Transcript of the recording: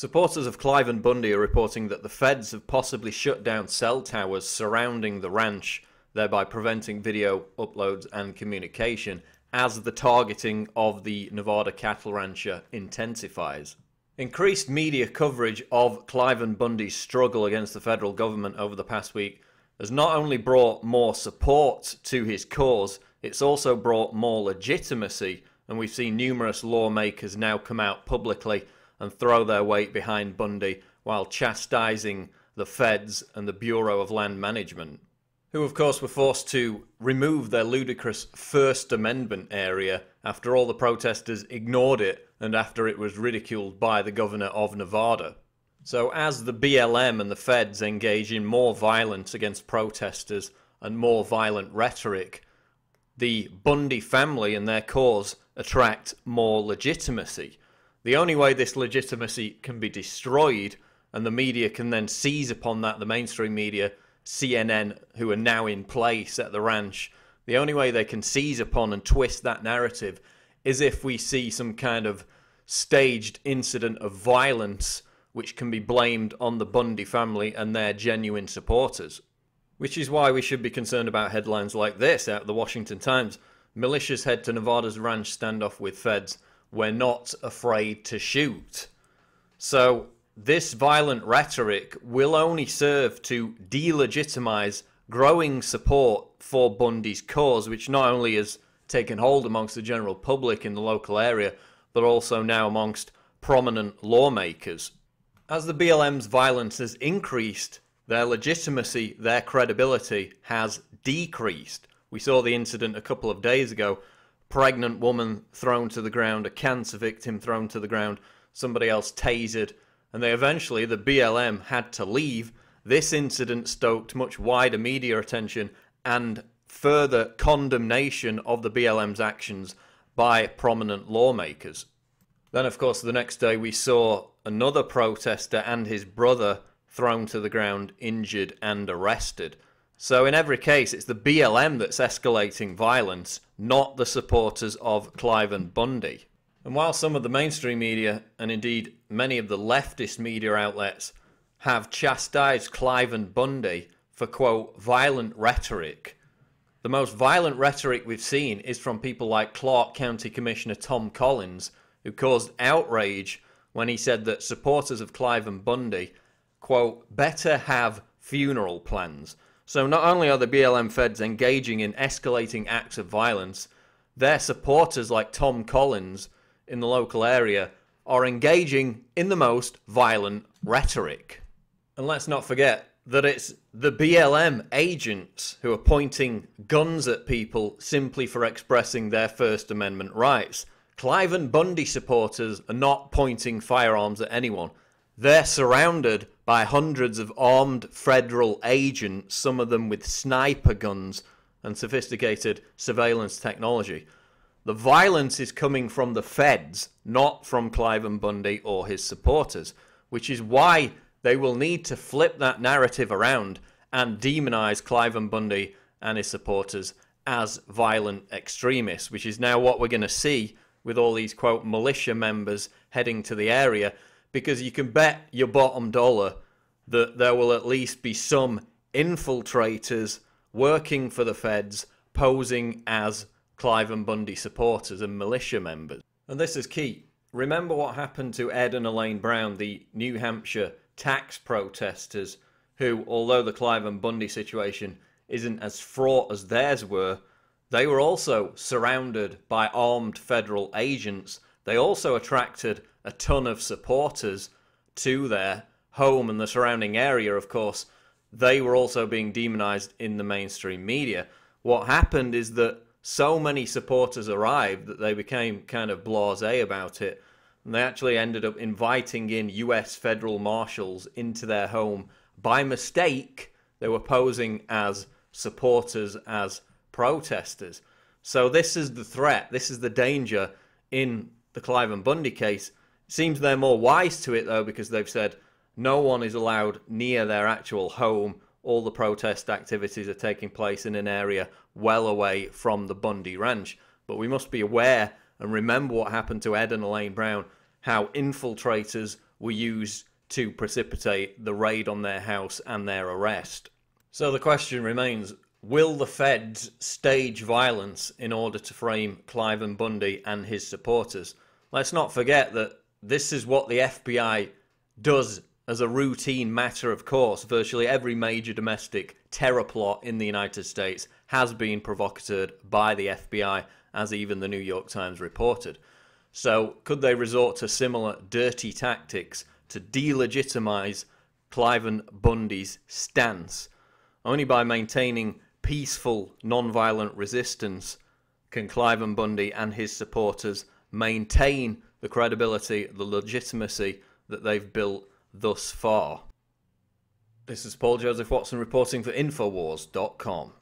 Supporters of Cliven Bundy are reporting that the feds have possibly shut down cell towers surrounding the ranch, thereby preventing video uploads and communication, as the targeting of the Nevada cattle rancher intensifies. Increased media coverage of Cliven Bundy's struggle against the federal government over the past week has not only brought more support to his cause, it's also brought more legitimacy, and we've seen numerous lawmakers now come out publicly and throw their weight behind Bundy while chastising the feds and the Bureau of Land Management, who of course were forced to remove their ludicrous First Amendment area after all the protesters ignored it and after it was ridiculed by the governor of Nevada. So as the BLM and the feds engage in more violence against protesters and more violent rhetoric, the Bundy family and their cause attract more legitimacy. The only way this legitimacy can be destroyed, and the media can then seize upon that, the mainstream media, CNN, who are now in place at the ranch, the only way they can seize upon and twist that narrative is if we see some kind of staged incident of violence which can be blamed on the Bundy family and their genuine supporters. Which is why we should be concerned about headlines like this out of the Washington Times. Militias head to Nevada's ranch standoff with feds. We're not afraid to shoot. So this violent rhetoric will only serve to delegitimize growing support for Bundy's cause, which not only has taken hold amongst the general public in the local area, but also now amongst prominent lawmakers. As the BLM's violence has increased, their legitimacy, their credibility has decreased. We saw the incident a couple of days ago. Pregnant woman thrown to the ground, a cancer victim thrown to the ground, somebody else tasered, and the BLM had to leave. This incident stoked much wider media attention and further condemnation of the BLM's actions by prominent lawmakers. Then, of course, the next day we saw another protester and his brother thrown to the ground, injured and arrested. So in every case, it's the BLM that's escalating violence, not the supporters of Cliven Bundy. And while some of the mainstream media, and indeed many of the leftist media outlets, have chastised Cliven Bundy for, quote, violent rhetoric, the most violent rhetoric we've seen is from people like Clark County Commissioner Tom Collins, who caused outrage when he said that supporters of Cliven Bundy, quote, better have funeral plans. So not only are the BLM feds engaging in escalating acts of violence, their supporters like Tom Collins in the local area are engaging in the most violent rhetoric. And let's not forget that it's the BLM agents who are pointing guns at people simply for expressing their First Amendment rights. Cliven Bundy supporters are not pointing firearms at anyone. They're surrounded by hundreds of armed federal agents, some of them with sniper guns and sophisticated surveillance technology. The violence is coming from the feds, not from Cliven Bundy or his supporters, which is why they will need to flip that narrative around and demonize Cliven Bundy and his supporters as violent extremists, which is now what we're going to see with all these, quote, militia members heading to the area, because you can bet your bottom dollar that there will at least be some infiltrators working for the feds posing as Cliven Bundy supporters and militia members. And this is key. Remember what happened to Ed and Elaine Brown, the New Hampshire tax protesters, who, although the Cliven Bundy situation isn't as fraught as theirs were, they were also surrounded by armed federal agents. They also attracted a ton of supporters to their home and the surrounding area. Of course, they were also being demonized in the mainstream media. What happened is that so many supporters arrived that they became kind of blasé about it, and they actually ended up inviting in US federal marshals into their home. By mistake, they were posing as supporters, as protesters. So this is the threat, this is the danger in the Cliven Bundy case. It seems they're more wise to it, though, because they've said no one is allowed near their actual home. All the protest activities are taking place in an area well away from the Bundy Ranch. But we must be aware and remember what happened to Ed and Elaine Brown, how infiltrators were used to precipitate the raid on their house and their arrest. So the question remains, will the feds stage violence in order to frame Cliven Bundy and his supporters? Let's not forget that this is what the FBI does as a routine matter of course. Virtually every major domestic terror plot in the United States has been provocateured by the FBI, as even the New York Times reported. So could they resort to similar dirty tactics to delegitimize Cliven Bundy's stance? Only by maintaining peaceful, non-violent resistance can Cliven Bundy and his supporters maintain the credibility, the legitimacy that they've built thus far. This is Paul Joseph Watson reporting for Infowars.com.